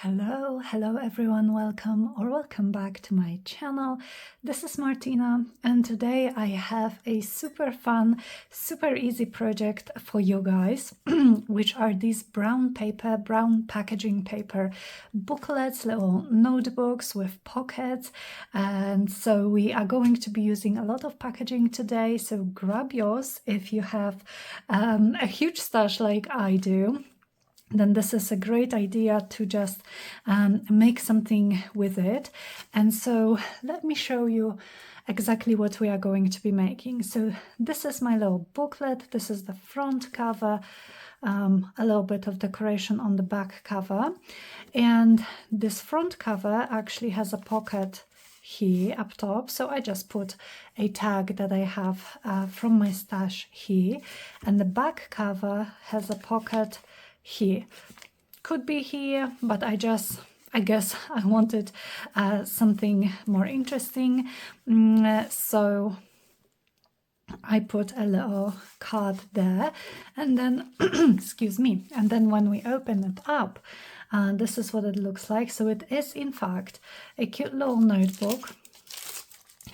Hello everyone, welcome back to my channel. This is Martyna, and today I have a super fun, super easy project for you guys, which are these brown packaging paper booklets, little notebooks with pockets. And so we are going to be using a lot of packaging today, so grab yours if you have a huge stash like I do. Then this is a great idea to just make something with it. And so let me show you exactly what we are going to be making. So this is my little booklet. This is the front cover, a little bit of decoration on the back cover. And this front cover actually has a pocket here up top, so I just put a tag that I have from my stash here, and the back cover has a pocket here. Could be here, but I guess I wanted something more interesting, so I put a little card there, and then excuse me, and then when we open it up, this is what it looks like. So it is in fact a cute little notebook,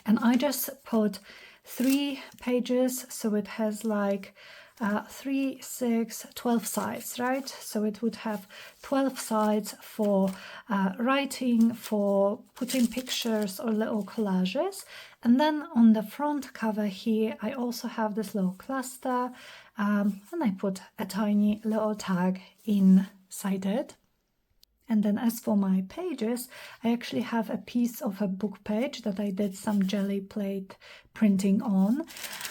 and I just put 3 pages, so it has like 3, 6, 12 sides, right? So it would have 12 sides for writing, for putting pictures or little collages. And then on the front cover here, I also have this little cluster, and I put a tiny little tag inside it. And then as for my pages, I actually have a piece of a book page that I did some jelly plate printing on.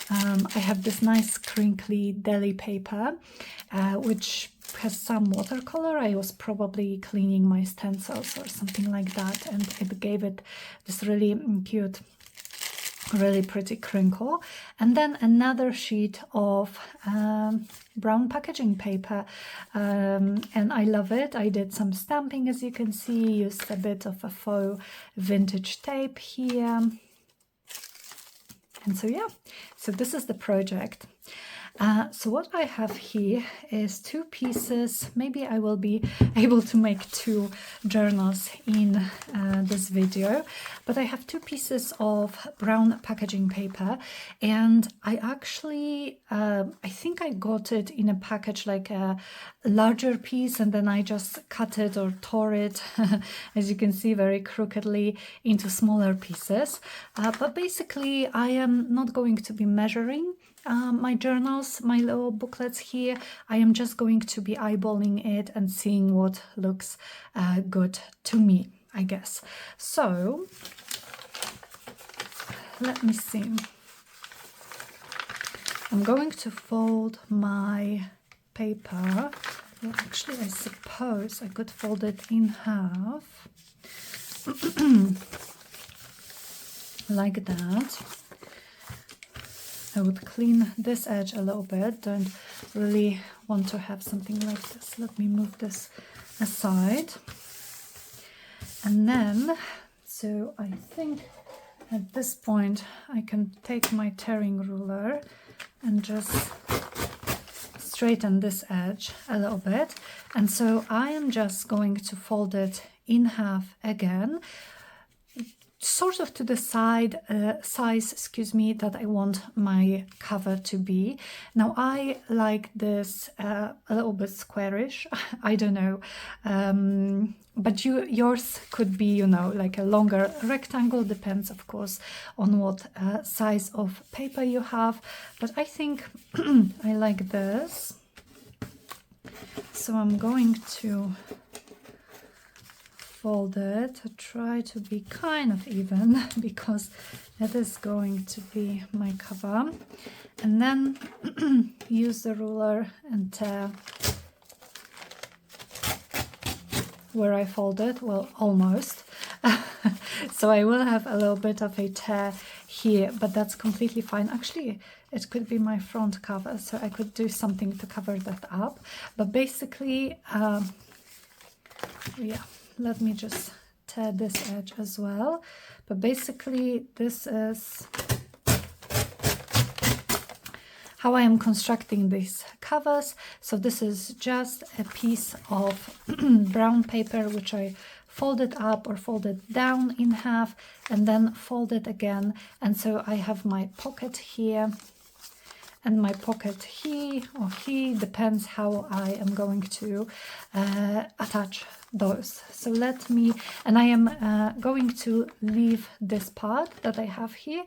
I have this nice crinkly deli paper, which has some watercolor. I was probably cleaning my stencils or something like that, and it gave it this really cute, really pretty crinkle. And then another sheet of brown packaging paper, and I love it. I did some stamping, as you can see, used a bit of a faux vintage tape here. And so yeah, so this is the project. So what I have here is 2 pieces. Maybe I will be able to make 2 journals in this video, but I have 2 pieces of brown packaging paper, and I actually I think I got it in a package, like a larger piece, and then I just cut it or tore it as you can see very crookedly into smaller pieces. But basically I am not going to be measuring my journals, my little booklets here. I am just going to be eyeballing it and seeing what looks good to me, I guess. So let me see. I'm going to fold my paper. Well, actually, I suppose I could fold it in half like that. I would clean this edge a little bit. Don't really want to have something like this. Let me move this aside. And then, so I think at this point I can take my tearing ruler and just straighten this edge a little bit. And so I am just going to fold it in half again, sort of to the size, that I want my cover to be. Now I like this a little bit squarish. I don't know, but yours could be, you know, like a longer rectangle. Depends, of course, on what size of paper you have. But I think I like this. So I'm going to fold it to try to be kind of even, because it is going to be my cover, and then use the ruler and tear where I folded, well, almost. So I will have a little bit of a tear here, but that's completely fine. Actually, it could be my front cover, so I could do something to cover that up. But basically, yeah, let me just tear this edge as well. But basically this is how I am constructing these covers. So this is just a piece of brown paper which I folded up or folded down in half and then folded again. And so I have my pocket here and my pocket here or here, depends how I am going to attach those. So let me, and I am going to leave this part that I have here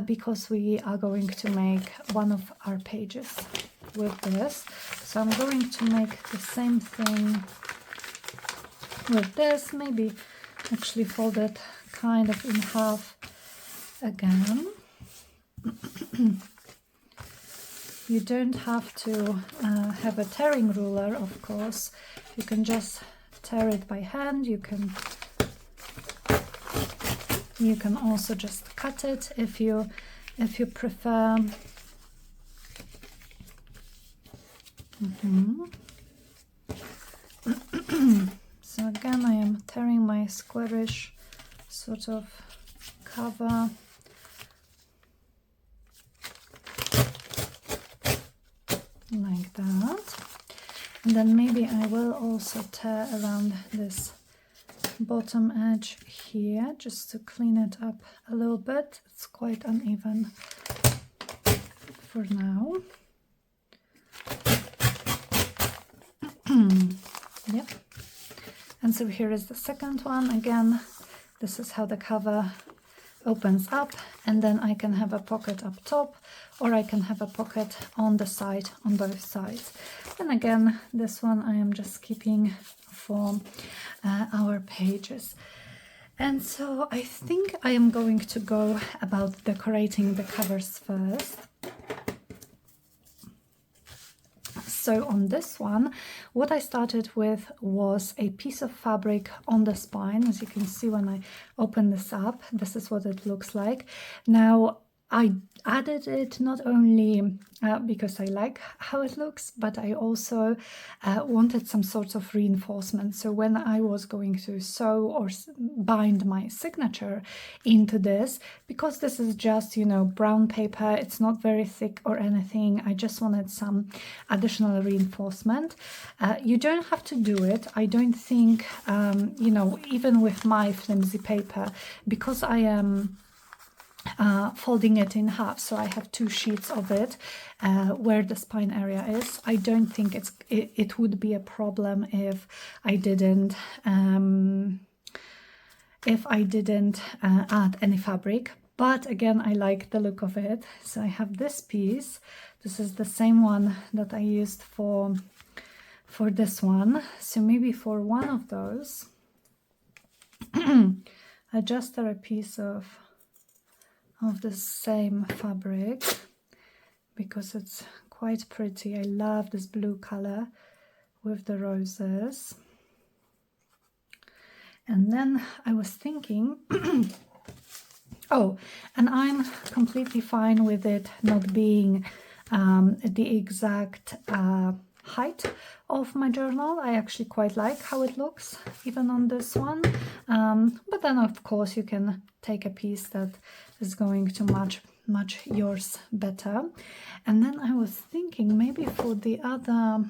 because we are going to make one of our pages with this. So I'm going to make the same thing with this, maybe actually fold it kind of in half again. You don't have to have a tearing ruler, of course. You can just tear it by hand. You can also just cut it if you prefer. So again, I am tearing my squarish sort of cover. Like that. And then maybe I will also tear around this bottom edge here just to clean it up a little bit. It's quite uneven for now. Yep. And so here is the second one. Again, this is how the cover opens up, and then I can have a pocket up top, or I can have a pocket on the side, on both sides. And again, this one I am just keeping for our pages. And so I think I am going to go about decorating the covers first. So on this one, what I started with was a piece of fabric on the spine. As you can see when I open this up, this is what it looks like. Now, I added it not only because I like how it looks, but I also wanted some sort of reinforcement. So when I was going to sew or bind my signature into this, because this is just, you know, brown paper, it's not very thick or anything, I just wanted some additional reinforcement. You don't have to do it. I don't think, you know, even with my flimsy paper, because I am folding it in half, so I have two sheets of it where the spine area is. I don't think it would be a problem if I didn't add any fabric. But again, I like the look of it. So I have this piece. This is the same one that I used for this one. So maybe for one of those, I just tear a piece of the same fabric because it's quite pretty. I love this blue color with the roses. And then I was thinking, oh, and I'm completely fine with it not being the exact height of my journal. I actually quite like how it looks even on this one, but then of course you can take a piece that is going to match yours better. And then I was thinking maybe for the other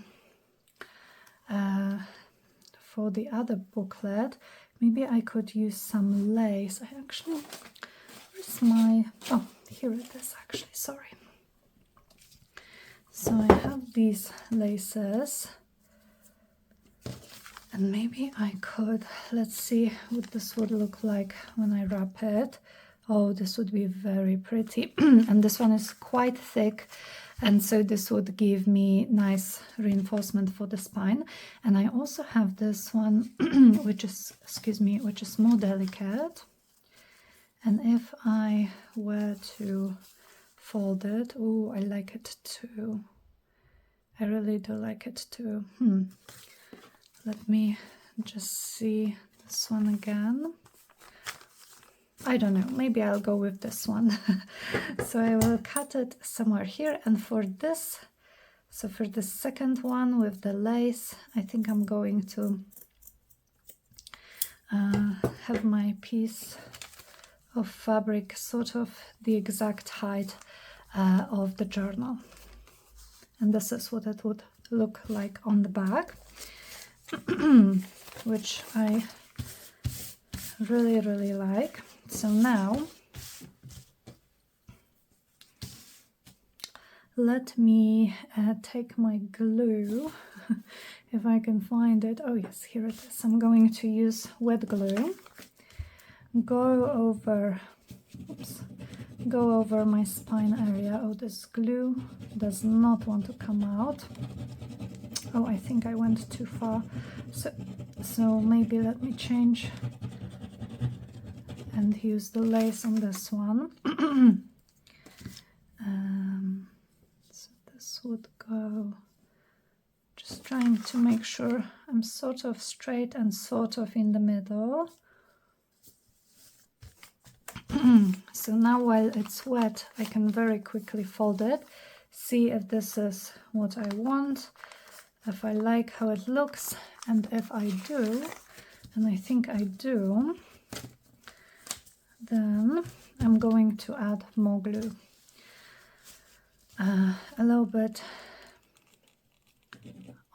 booklet, maybe I could use some lace. I actually, where's my, oh, here it is actually, sorry. So I have these laces, and maybe I could, let's see what this would look like when I wrap it. Oh, this would be very pretty. And this one is quite thick, and so this would give me nice reinforcement for the spine. And I also have this one, which is, excuse me, which is more delicate. And if I were to fold it, oh, I like it too. I really do like it too. Let me just see this one again. I don't know, maybe I'll go with this one. So I will cut it somewhere here, and for this, so for the second one with the lace, I think I'm going to have my piece of fabric sort of the exact height of the journal. and this is what it would look like on the back, which I really like. So now let me take my glue, if I can find it. Oh yes, here it is. I'm going to use wet glue. Go over my spine area. Oh, this glue does not want to come out. Oh, I think I went too far. So maybe let me change and use the lace on this one. So this would go, just trying to make sure I'm sort of straight and sort of in the middle. So now while it's wet, I can very quickly fold it, see if this is what I want, if I like how it looks, and if I do, and I think I do, then I'm going to add more glue. A little bit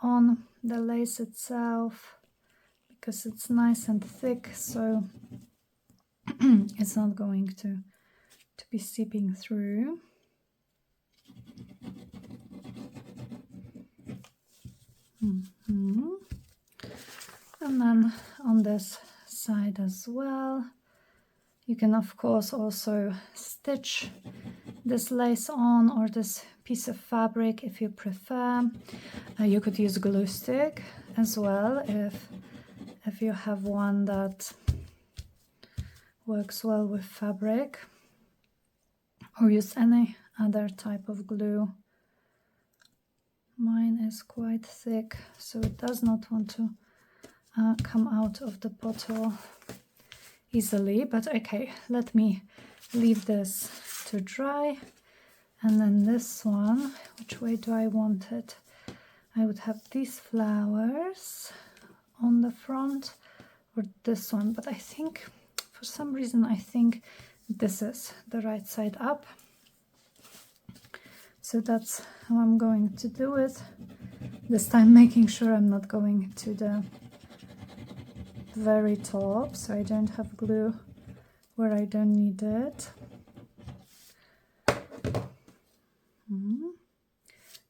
on the lace itself, because it's nice and thick, so it's not going to be seeping through. And then on this side as well, you can of course also stitch this lace on, or this piece of fabric if you prefer. You could use glue stick as well if you have one that works well with fabric, or use any other type of glue. Mine is quite thick, so it does not want to come out of the bottle easily, but okay, let me leave this to dry. And then this one, which way do I want it? I would have these flowers on the front, or this one, but I think for some reason I think this is the right side up. So that's how I'm going to do it. This time making sure I'm not going to the very top, so I don't have glue where I don't need it.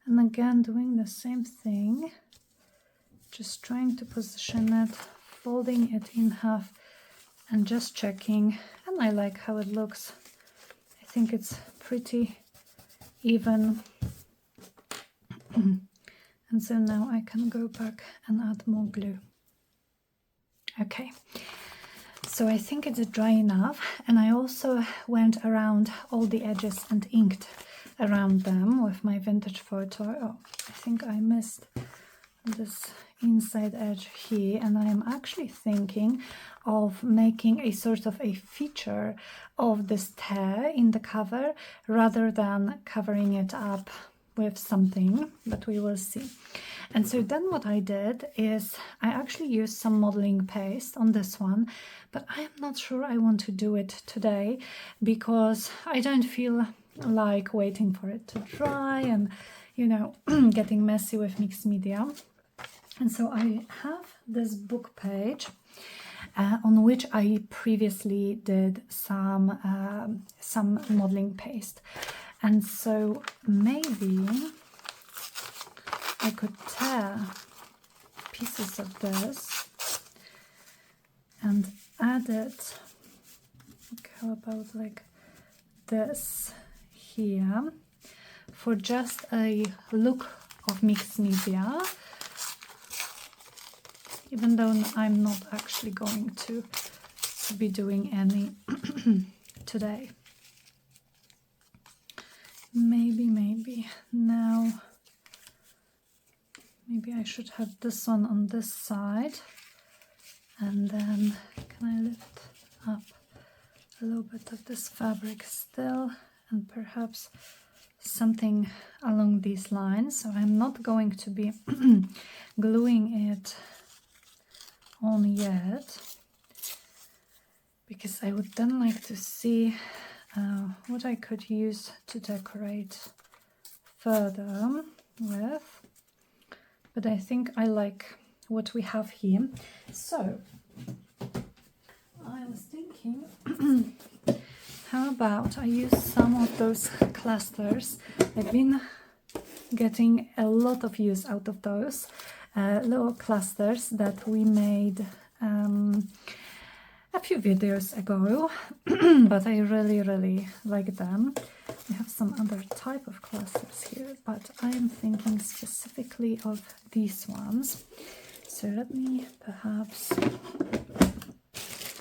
And again, doing the same thing, just trying to position it, folding it in half, and just checking. And I like how it looks. I think it's pretty even. And so now I can go back and add more glue. Okay, so I think it's dry enough, and I also went around all the edges and inked around them with my vintage photo. Oh, I think I missed this inside edge here, and I am actually thinking of making a sort of a feature of this tear in the cover rather than covering it up with something, but we will see. And so then what I did is I actually used some modeling paste on this one, but I am not sure I want to do it today because I don't feel like waiting for it to dry and, you know, getting messy with mixed media. And so I have this book page on which I previously did some modeling paste. And so maybe I could tear pieces of this and add it, okay, how about like this here, for just a look of mixed media, even though I'm not actually going to be doing any today. Maybe now, maybe I should have this one on this side, and then can I lift up a little bit of this fabric still, and perhaps something along these lines. So I'm not going to be gluing it on yet, because I would then like to see what I could use to decorate further. with, but I think I like what we have here. So I was thinking, how about I use some of those clusters. I've been getting a lot of use out of those little clusters that we made a few videos ago, but I really like them. We have some other type of clusters here, but I'm thinking specifically of these ones. So let me perhaps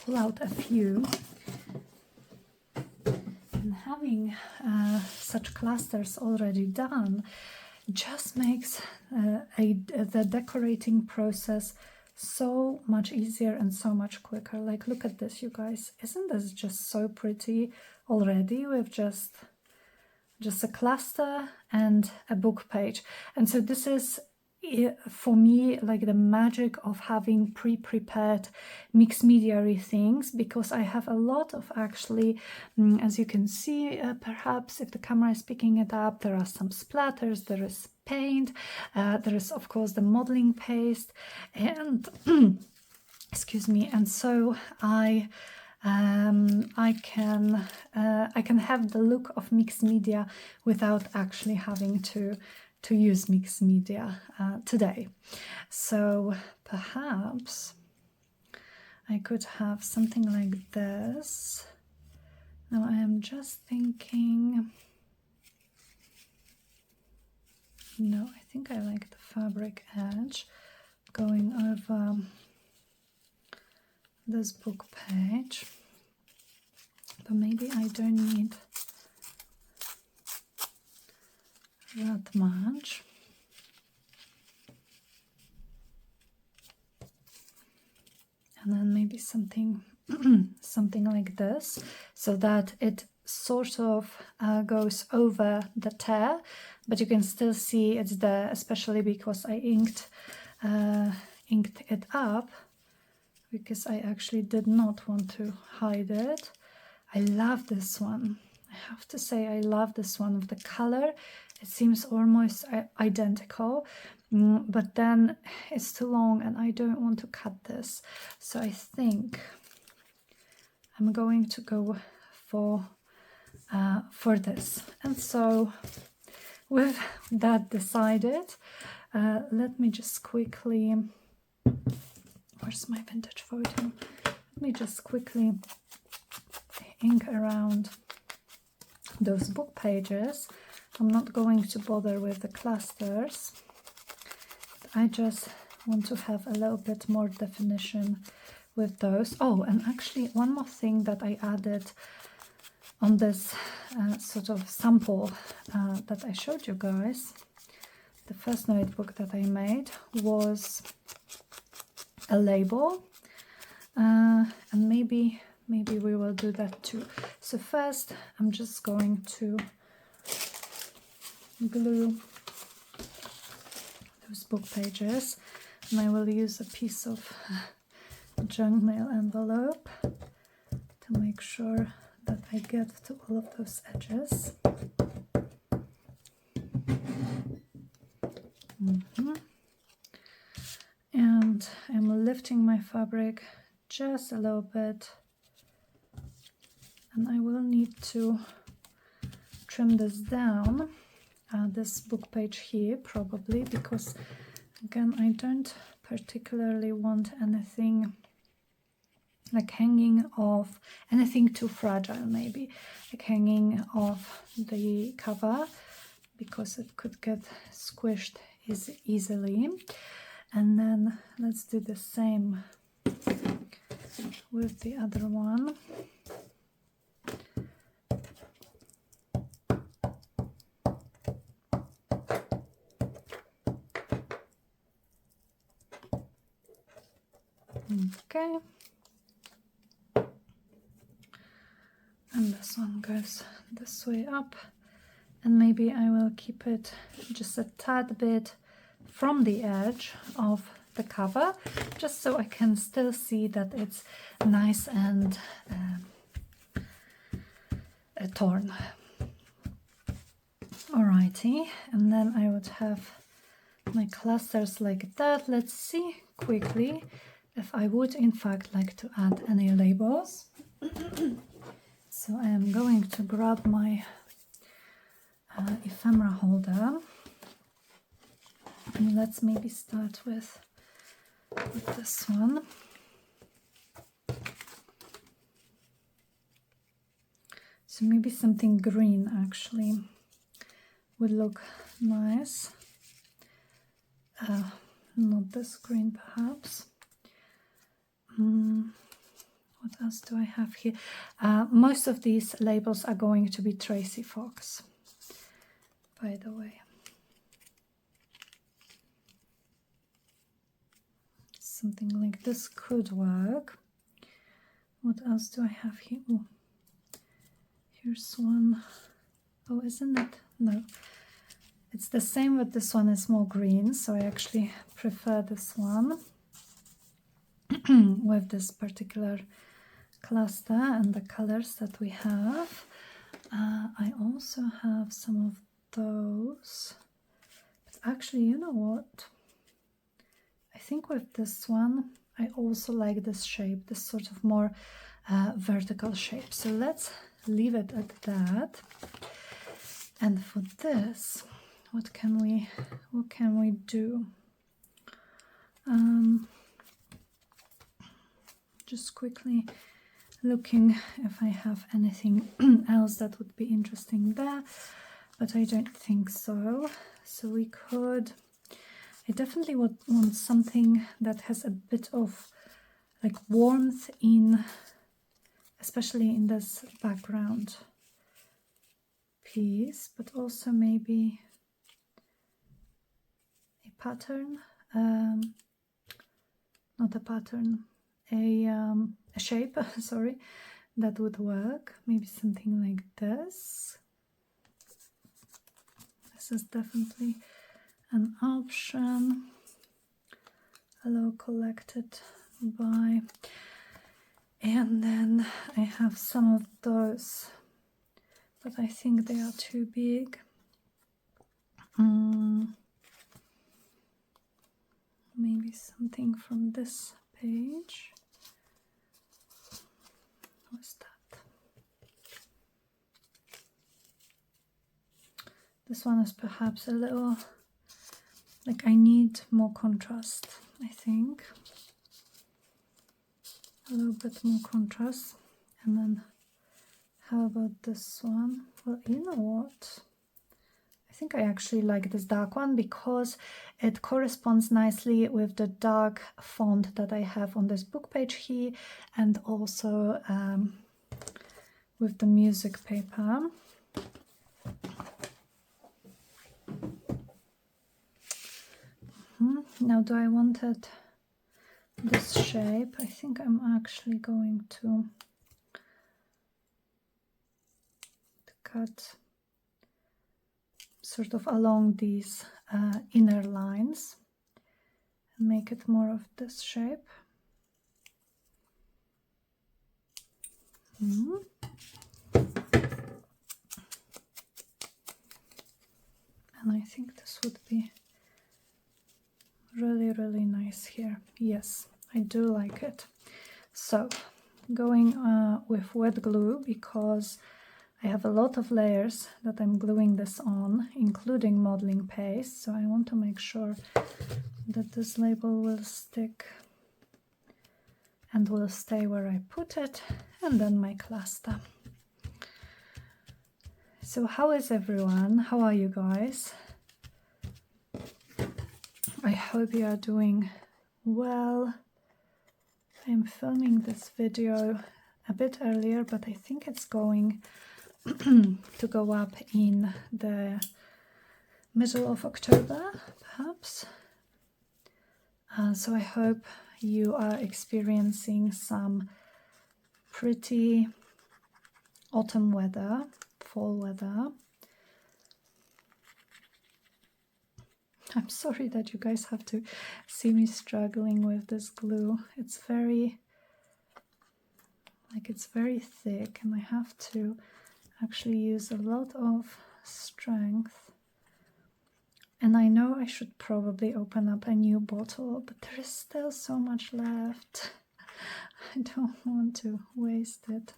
pull out a few. And having such clusters already done just makes the decorating process so much easier and so much quicker. Like, look at this, you guys. Isn't this just so pretty already with just a cluster and a book page? And so this is, for me, like the magic of having pre-prepared mixed media things, because I have a lot of, actually, as you can see, perhaps if the camera is picking it up, there are some splatters, there is paint, there is of course the modeling paste, and excuse me, and so I can have the look of mixed media without actually having to use mixed media today. So perhaps I could have something like this. Now I am just thinking, no, I think I like the fabric edge going over this book page, but maybe I don't need that much. And then maybe something something like this, so that it sort of goes over the tear, but you can still see it's there, especially because I inked it up, because I actually did not want to hide it. I love this one. I have to say I love this one of the color. It seems almost identical, but then it's too long and I don't want to cut this. So I think I'm going to go for this. And so with that decided, let me just quickly, where's my vintage photo? Let me just quickly ink around those book pages. I'm not going to bother with the clusters. I just want to have a little bit more definition with those. Oh, and actually one more thing that I added on this sort of sample that I showed you guys, the first notebook that I made, was a label, and maybe we will do that too. So first I'm just going to glue those book pages, and I will use a piece of junk mail envelope to make sure that I get to all of those edges. And I'm lifting my fabric just a little bit, and I will need to trim this down, this book page here probably, because again I don't particularly want anything like hanging off, anything too fragile, maybe like hanging off the cover, because it could get squished easily. And then let's do the same with the other one. Okay. And this one goes this way up, and maybe I will keep it just a tad bit from the edge of the cover, just so I can still see that it's nice and torn. Alrighty, and then I would have my clusters like that. Let's see quickly if I would in fact like to add any labels. So I am going to grab my ephemera holder, and let's maybe start with this one. So maybe something green actually would look nice. Not this green perhaps. What else do I have here? Most of these labels are going to be Tracy Fox, by the way. Something like this could work. What else do I have here? Oh, here's one. Oh, isn't it? No. It's the same, but this one is more green, so I actually prefer this one with this particular cluster and the colors that we have. I also have some of those, but actually, you know what? I think with this one, I also like this shape, this sort of more vertical shape. So let's leave it at that. And for this, what can we do? Just quickly looking if I have anything else that would be interesting there, but I don't think so. So we could, I definitely would want something that has a bit of like warmth in, especially in this background piece, but also maybe a pattern, not a pattern, a shape, sorry, that would work. Maybe something like this. This is definitely an option. Hello, collected by. And then I have some of those, but I think they are too big. Maybe something from this page. What's that? This one is perhaps a little, like I need more contrast, I think. A little bit more contrast. And then how about this one? Well, you know what? I think I actually like this dark one because it corresponds nicely with the dark font that I have on this book page here, and also with the music paper. Now, do I want it this shape? I think I'm actually going to cut sort of along these inner lines and make it more of this shape. And I think this would be really nice here. Yes, I do like it. So going with wet glue, because I have a lot of layers that I'm gluing this on, including modeling paste, so I want to make sure that this label will stick and will stay where I put it, and then my cluster. So how is everyone? How are you guys? I hope you are doing well. I'm filming this video a bit earlier, but I think it's going to go up in the middle of October, perhaps. So I hope you are experiencing some pretty autumn weather, fall weather. I'm sorry that you guys have to see me struggling with this glue. It's very, like, it's very thick, and I have to actually use a lot of strength. And I know I should probably open up a new bottle, but there is still so much left. I don't want to waste it.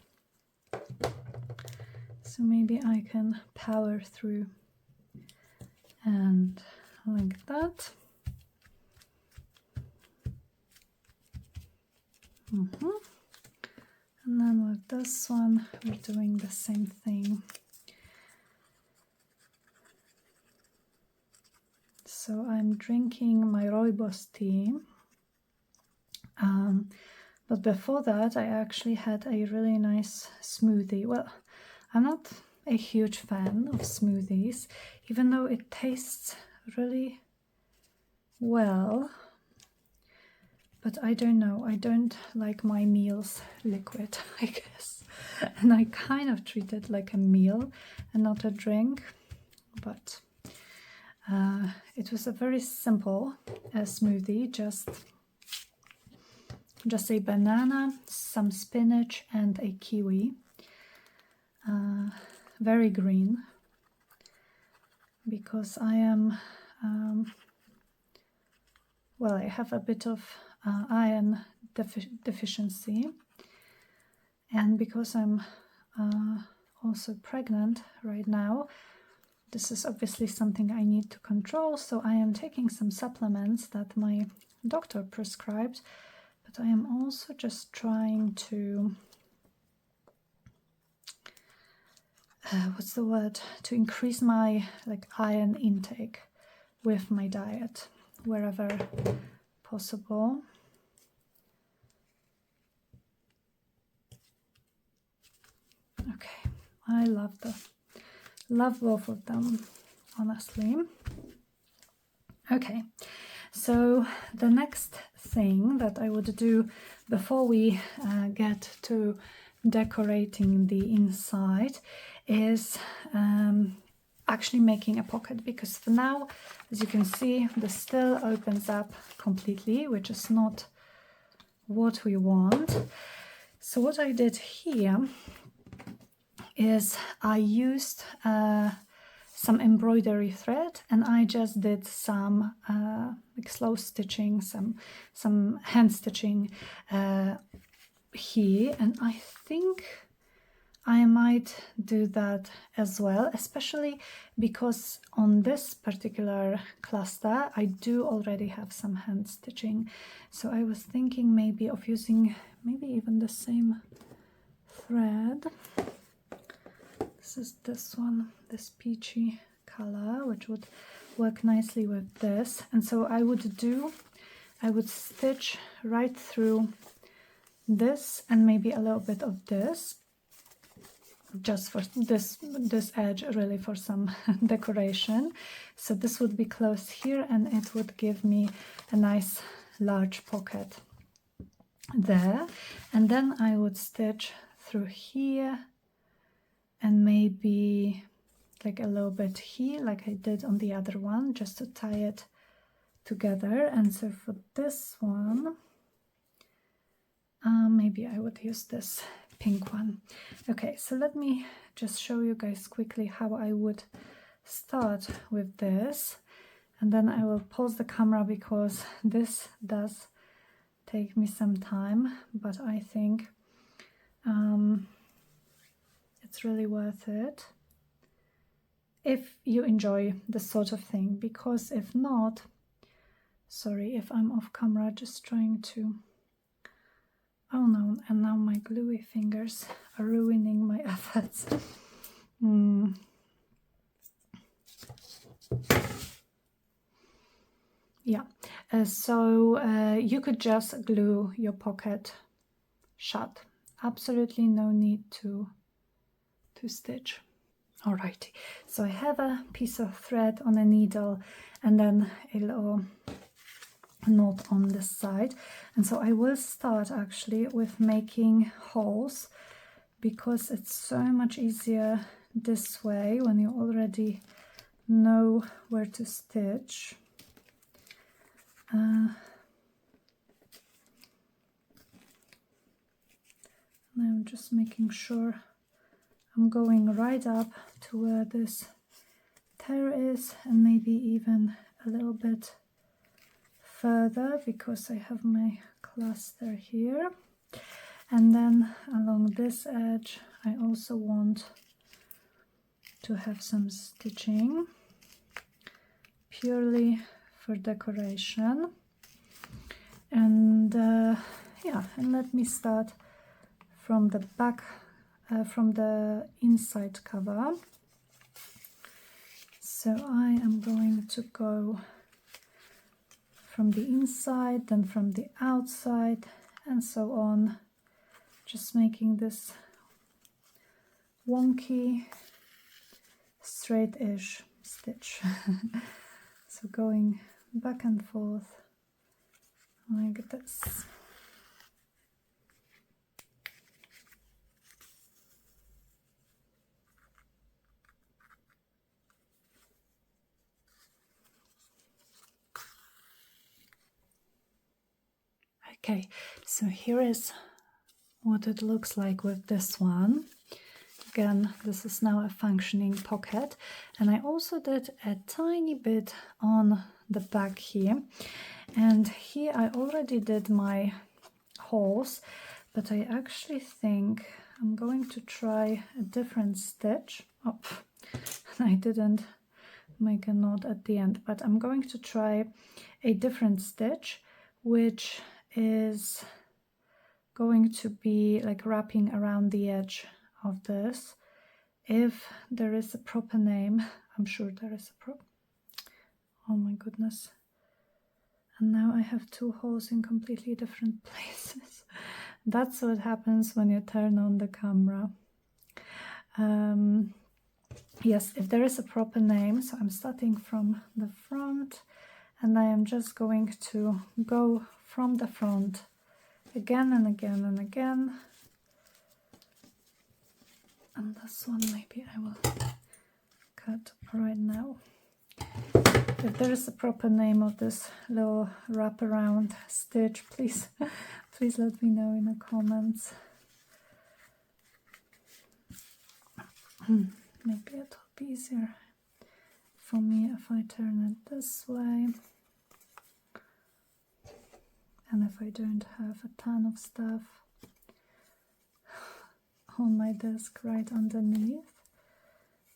So maybe I can power through. And like that. And then with this one, we're doing the same thing. So I'm drinking my rooibos tea. But before that, I actually had a really nice smoothie. Well, I'm not a huge fan of smoothies, even though it tastes really well. But I don't know, I don't like my meals liquid, I guess. And I kind of treat it like a meal and not a drink. But it was a very simple smoothie, just a banana, some spinach and a kiwi. Very green, because I am, well, I have a bit of iron deficiency, and because I'm also pregnant right now, this is obviously something I need to control, so I am taking some supplements that my doctor prescribed, but I am also just trying to what's the word, to increase my iron intake with my diet wherever possible. Okay, I love both of them, honestly. Okay, so the next thing that I would do before we get to decorating the inside is actually making a pocket, because for now, as you can see, this still opens up completely, which is not what we want. So what I did here is I used some embroidery thread, and I just did some slow stitching, some hand stitching here, and I think I might do that as well, especially because on this particular cluster I do already have some hand stitching. So I was thinking maybe of using maybe even the same thread. This is this one, this peachy color, which would work nicely with this. And so I would stitch right through this and maybe a little bit of this, just for this edge, really, for some decoration. So this would be closed here, and it would give me a nice large pocket there. And then I would stitch through here and maybe like a little bit here, like I did on the other one, just to tie it together. And so for this one, maybe I would use this pink one. Okay, so let me just show you guys quickly how I would start with this, and then I will pause the camera because this does take me some time, but I think it's really worth it if you enjoy this sort of thing, because if not, sorry if I'm off camera, just trying to, oh no, and now my gluey fingers are ruining my efforts. Yeah, so you could just glue your pocket shut. Absolutely no need to stitch. Alrighty, so I have a piece of thread on a needle and then a little knot on this side, and so I will start actually with making holes, because it's so much easier this way when you already know where to stitch. I'm just making sure I'm going right up to where this tear is, and maybe even a little bit further because I have my cluster here. And then along this edge I also want to have some stitching purely for decoration. And yeah, and let me start from the back, from the inside cover. So I am going to go from the inside, then from the outside, and so on, just making this wonky straight-ish stitch. So going back and forth like this. Okay, so here is what it looks like with this one. Again, this is now a functioning pocket, and I also did a tiny bit on the back here, and here I already did my holes, but I actually think I'm going to try a different stitch. Oh, I didn't make a knot at the end, but I'm going to try a different stitch, which is going to be like wrapping around the edge of this. If there is a proper name, I'm sure there is a oh my goodness, and now I have two holes in completely different places. That's what happens when you turn on the camera. Yes, if there is a proper name. So I'm starting from the front, and I am just going to go from the front again and again and again. And this one maybe I will cut right now. If there is a proper name of this little wraparound stitch, please please let me know in the comments. Maybe it will be easier for me if I turn it this way, and if I don't have a ton of stuff on my desk right underneath.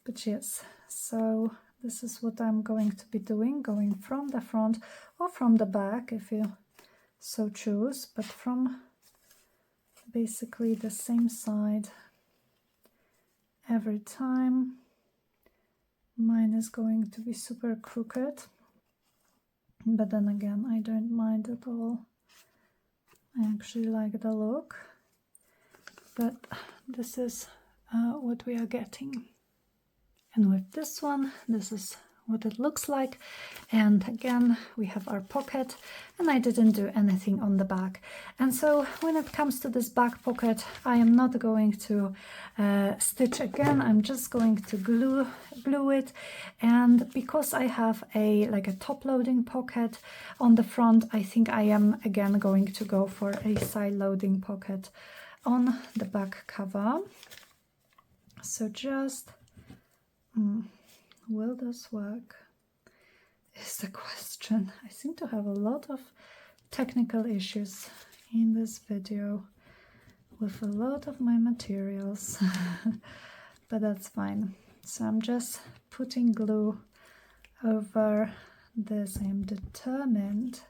But yes, so this is what I'm going to be doing, going from the front or from the back if you so choose, but from basically the same side every time. Mine is going to be super crooked, but then again, I don't mind at all. I actually like the look, but this is what we are getting. And with this one, this is what it looks like. And again, we have our pocket, and I didn't do anything on the back. And so when it comes to this back pocket, I am not going to stitch again. I'm just going to glue it. And because I have a top loading pocket on the front, I think I am again going to go for a side loading pocket on the back cover. So just will this work is the question. I seem to have a lot of technical issues in this video with a lot of my materials, but that's fine. So I'm just putting glue over this. I am determined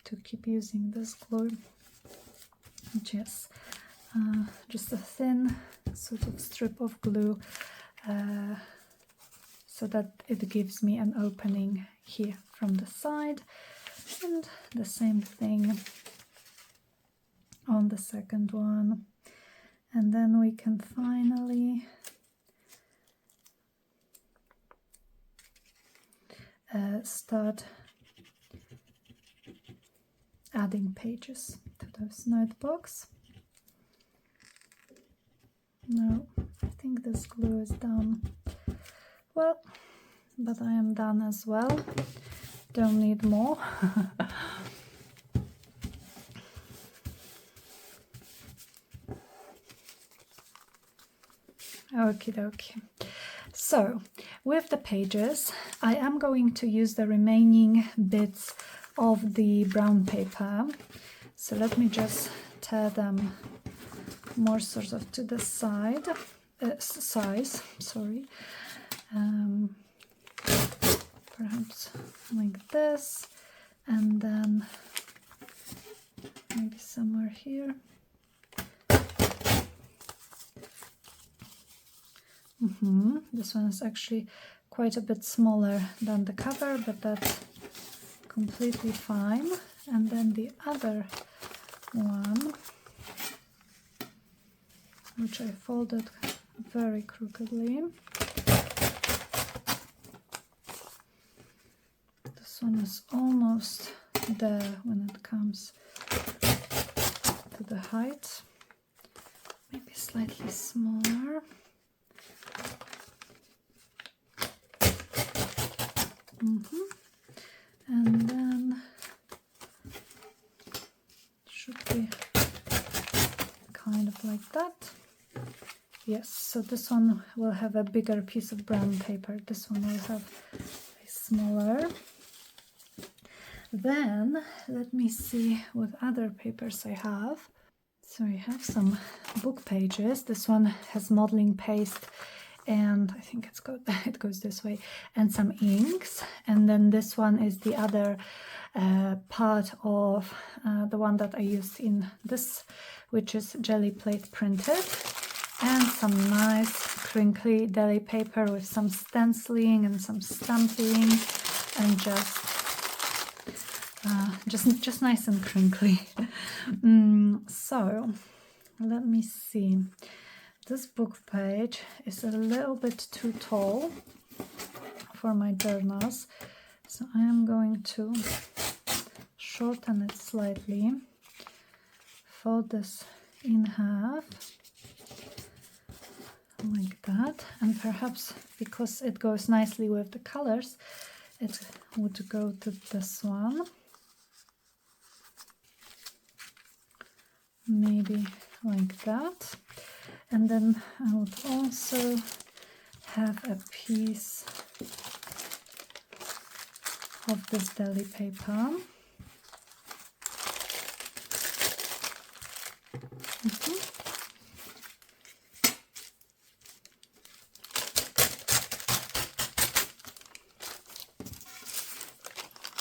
to keep using this glue, which is just a thin sort of strip of glue, so that it gives me an opening here from the side, and the same thing on the second one. And then we can finally start adding pages to those notebooks. No, I think this glue is done. Well, but I am done as well. Don't need more. Okie dokie. So with the pages, I am going to use the remaining bits of the brown paper. So let me just tear them more sort of to the side, size, sorry. Perhaps like this, and then maybe somewhere here. This one is actually quite a bit smaller than the cover, but that's completely fine. And then the other one, which I folded very crookedly. This one is almost there when it comes to the height. Maybe slightly smaller. And then it should be kind of like that. Yes, so this one will have a bigger piece of brown paper. This one will have a smaller. Then let me see what other papers I have. So I have some book pages. This one has modeling paste, and I think it goes this way, and some inks. And then this one is the other part of the one that I used in this, which is jelly plate printed, and some nice crinkly deli paper with some stenciling and some stamping, and just nice and crinkly. So let me see. This book page is a little bit too tall for my journals, so I am going to shorten it slightly, fold this in half like that, and perhaps because it goes nicely with the colors, it would go to this one, maybe like that. And then I would also have a piece of this deli paper.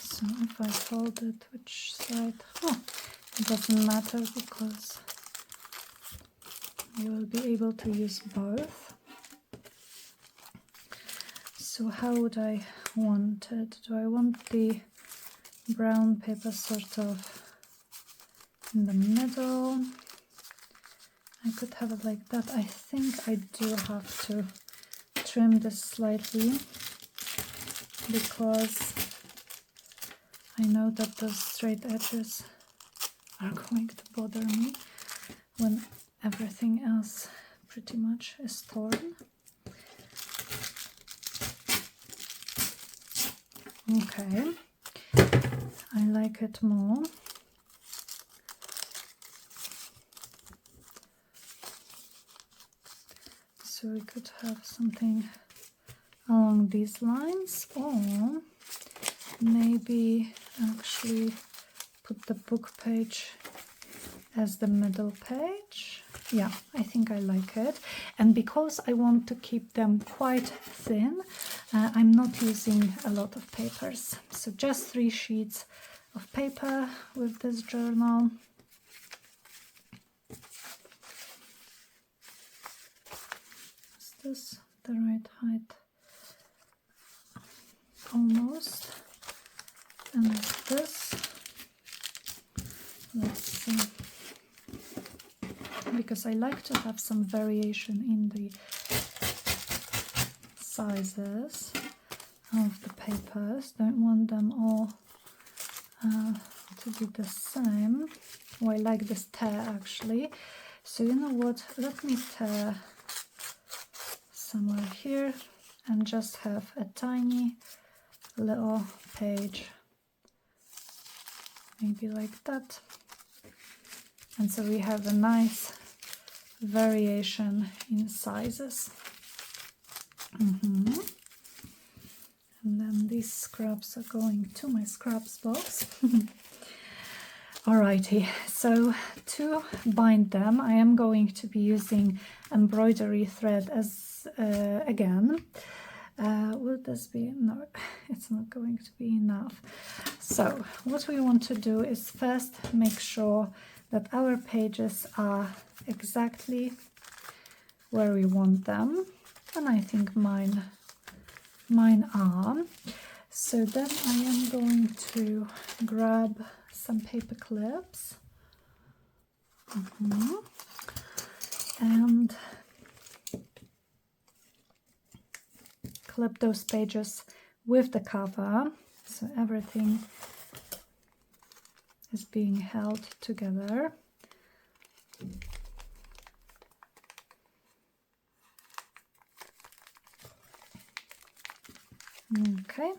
So if I fold it, which side? Oh, it doesn't matter because you will be able to use both. So how would I want it? Do I want the brown paper sort of in the middle? I could have it like that. I think I do have to trim this slightly because I know that those straight edges are going to bother me when everything else pretty much is torn. Okay, I like it more. So we could have something along these lines, or maybe actually put the book page as the middle page. Yeah, I think I like it. And because I want to keep them quite thin, I'm not using a lot of papers. So just 3 sheets of paper with this journal. Is this the right height? Almost. And this, let's see, because I like to have some variation in the sizes of the papers. Don't want them all to be the same. Oh, I like this tear actually. So you know what, let me tear somewhere here and just have a tiny little page, maybe like that. And so we have a nice variation in sizes. And then these scraps are going to my scraps box. Alrighty, so to bind them, I am going to be using embroidery thread as again. Will this be? No, it's not going to be enough. So what we want to do is first make sure that our pages are exactly where we want them, and I think mine are. So then I am going to grab some paper clips and clip those pages with the cover, so everything is being held together. Okay,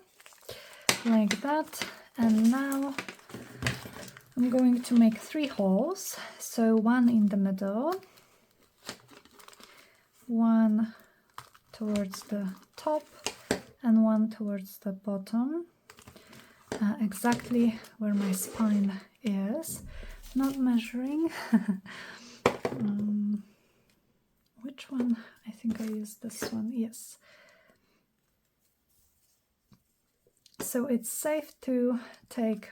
like that. And now I'm going to make 3 holes, so one in the middle, one towards the top, and one towards the bottom, exactly where my spine is. Not measuring. Which one? I think I used this one, yes. So it's safe to take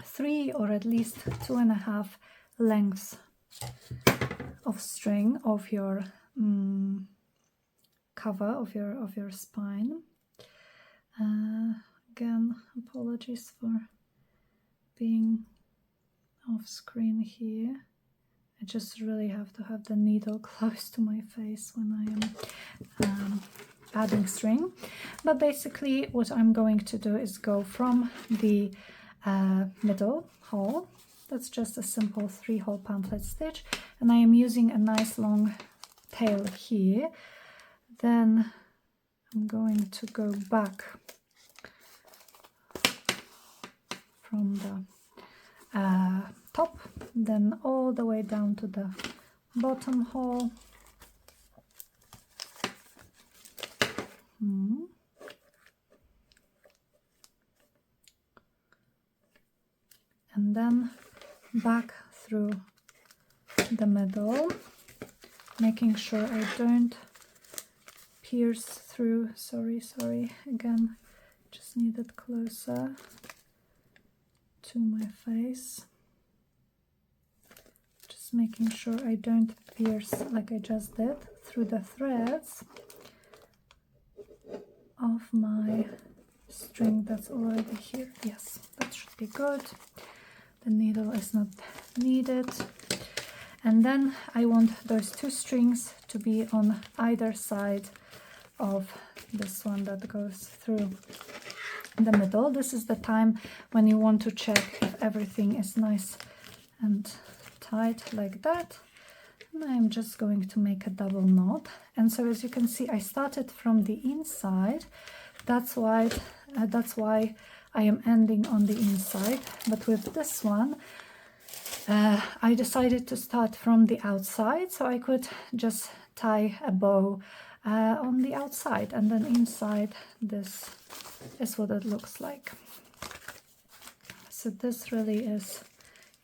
3 or at least 2.5 lengths of string of your cover of your spine. Again, apologies for being off screen here. I just really have to have the needle close to my face when I am adding string. But basically what I'm going to do is go from the middle hole. That's just a simple 3-hole pamphlet stitch, and I am using a nice long tail here. Then I'm going to go back from the top, then all the way down to the bottom hole. And then back through the middle, making sure I don't pierce through. Sorry, again, just need it closer to my face. Just making sure I don't pierce, like I just did, through the threads of my string that's already here. Yes, that should be good. The needle is not needed. And then I want those 2 strings to be on either side of this one that goes through the middle. This is the time when you want to check if everything is nice and tight like that. And I'm just going to make a double knot. And so as you can see, I started from the inside. That's why I am ending on the inside. But with this one, I decided to start from the outside, so I could just tie a bow on the outside, and then inside this is what it looks like. So this really is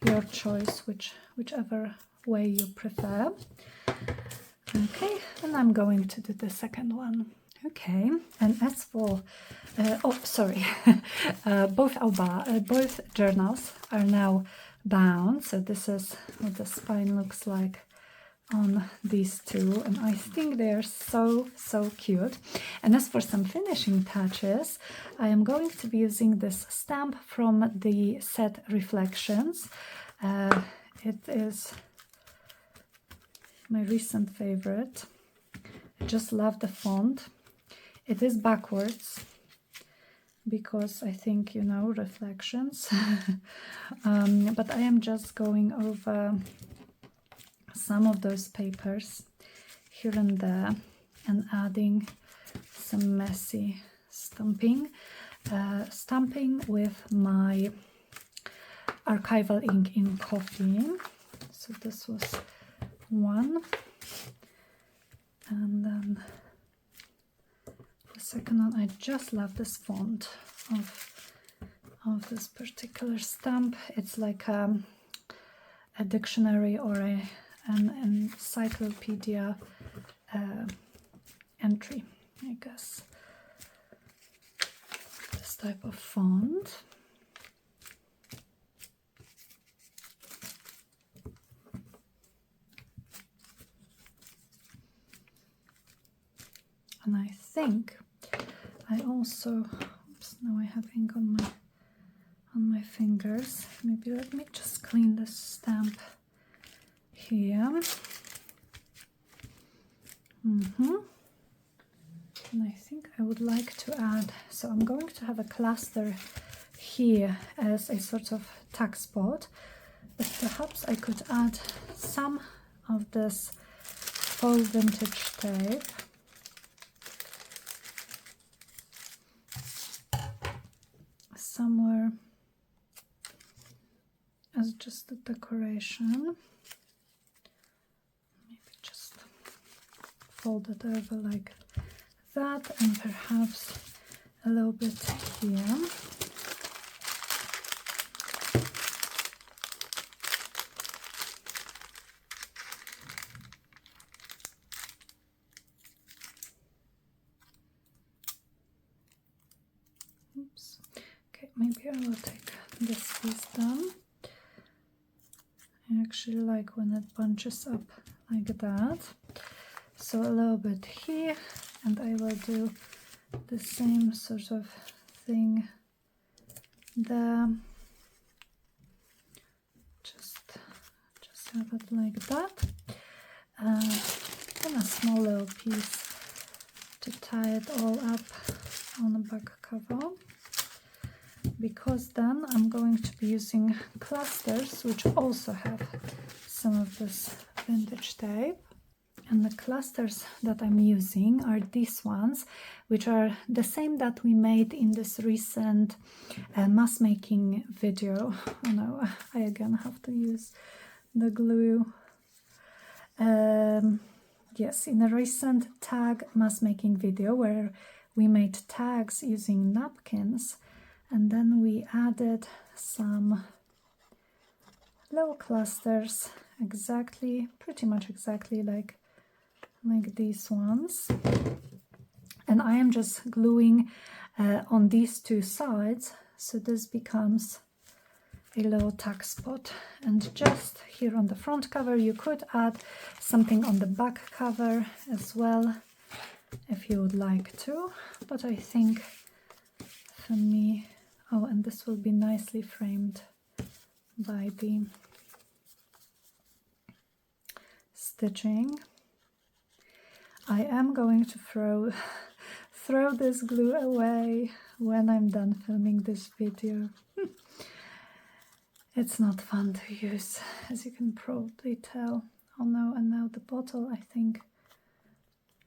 your choice, whichever way you prefer. Okay, and I'm going to do the second one. Okay, and as for both journals are now bound, so this is what the spine looks like on these 2, and I think they are so cute. And as for some finishing touches, I am going to be using this stamp from the set Reflections. It is my recent favorite. I just love the font. It is backwards because I think, you know, reflections. But I am just going over some of those papers here and there and adding some messy stamping with my archival ink in coffee. So this was one, and then second one. I just love this font of this particular stamp. It's like a dictionary or an encyclopedia entry, I guess. This type of font. And I think I also, oops, now I have ink on my fingers. Maybe let me just clean this stamp here. And I think I would like to add, so I'm going to have a cluster here as a sort of tag spot, but perhaps I could add some of this faux vintage tape. Somewhere as just a decoration. Maybe just fold it over like that, and perhaps a little bit here. Oops. Okay, maybe I will take this piece down. I actually like when it bunches up like that. So a little bit here, and I will do the same sort of thing there. Just have it like that. And a small little piece to tie it all up on the back cover. Because then I'm going to be using clusters, which also have some of this vintage tape. And the clusters that I'm using are these ones, which are the same that we made in this recent mask making video. Oh no, I again have to use the glue. Yes, in a recent tag mask making video where we made tags using napkins, and then we added some little clusters, pretty much exactly like these ones. And I am just gluing on these two sides, so this becomes a little tag spot. And just here on the front cover, you could add something on the back cover as well if you would like to, but I think for me, oh, and this will be nicely framed by the stitching. I am going to throw this glue away when I'm done filming this video. It's not fun to use, as you can probably tell. Oh no, and now the bottle, I think,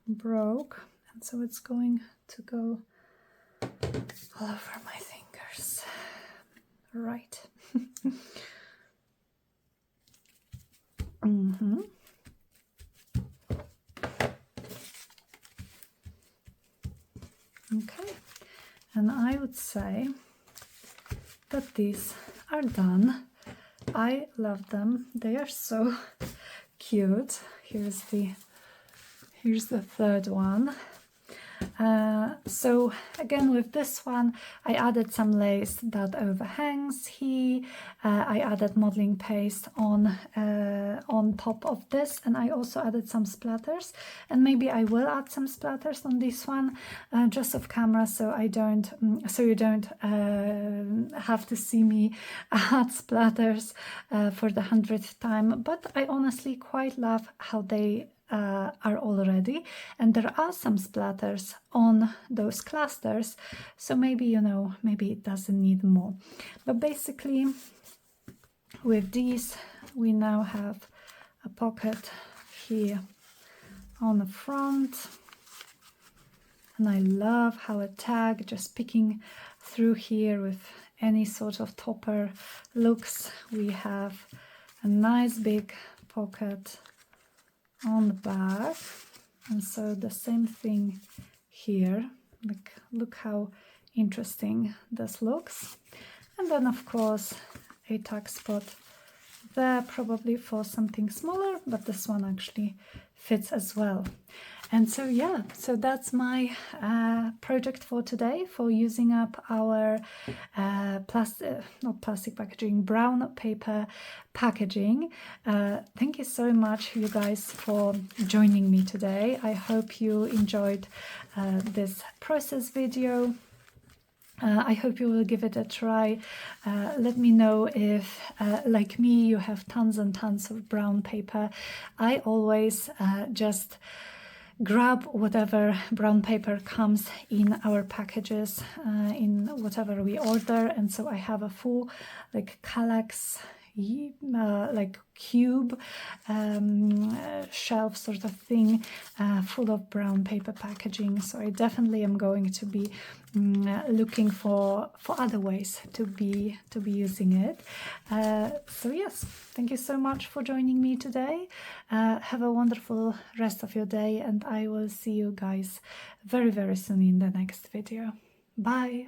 broke, and so it's going to go all over my fingers. Right. Okay, and I would say that these are done. I love them. They are so cute. Here's the third one. So again, with this one, I added some lace that overhangs here. I added modeling paste on top of this, and I also added some splatters. And maybe I will add some splatters on this one, just off camera, so you don't have to see me add splatters for the 100th time. But I honestly quite love how they are already, and there are some splatters on those clusters, so maybe, maybe it doesn't need more. But basically with these we now have a pocket here on the front, and I love how a tag just picking through here with any sort of topper looks. We have a nice big pocket on the back, and so the same thing here. Like, look how interesting this looks. And then of course a tuck spot there, probably for something smaller, but this one actually fits as well. And so yeah, so that's my project for today, for using up our not plastic packaging, brown paper packaging. Thank you so much, you guys, for joining me today. I hope you enjoyed this process video. I hope you will give it a try. Let me know if, like me, you have tons and tons of brown paper. I always just grab whatever brown paper comes in our packages, in whatever we order, and so I have a full like Kallax like cube shelf sort of thing, full of brown paper packaging. So I definitely am going to be looking for other ways to be using it. So yes, thank you so much for joining me today. Have a wonderful rest of your day, and I will see you guys very, very soon in the next video. Bye.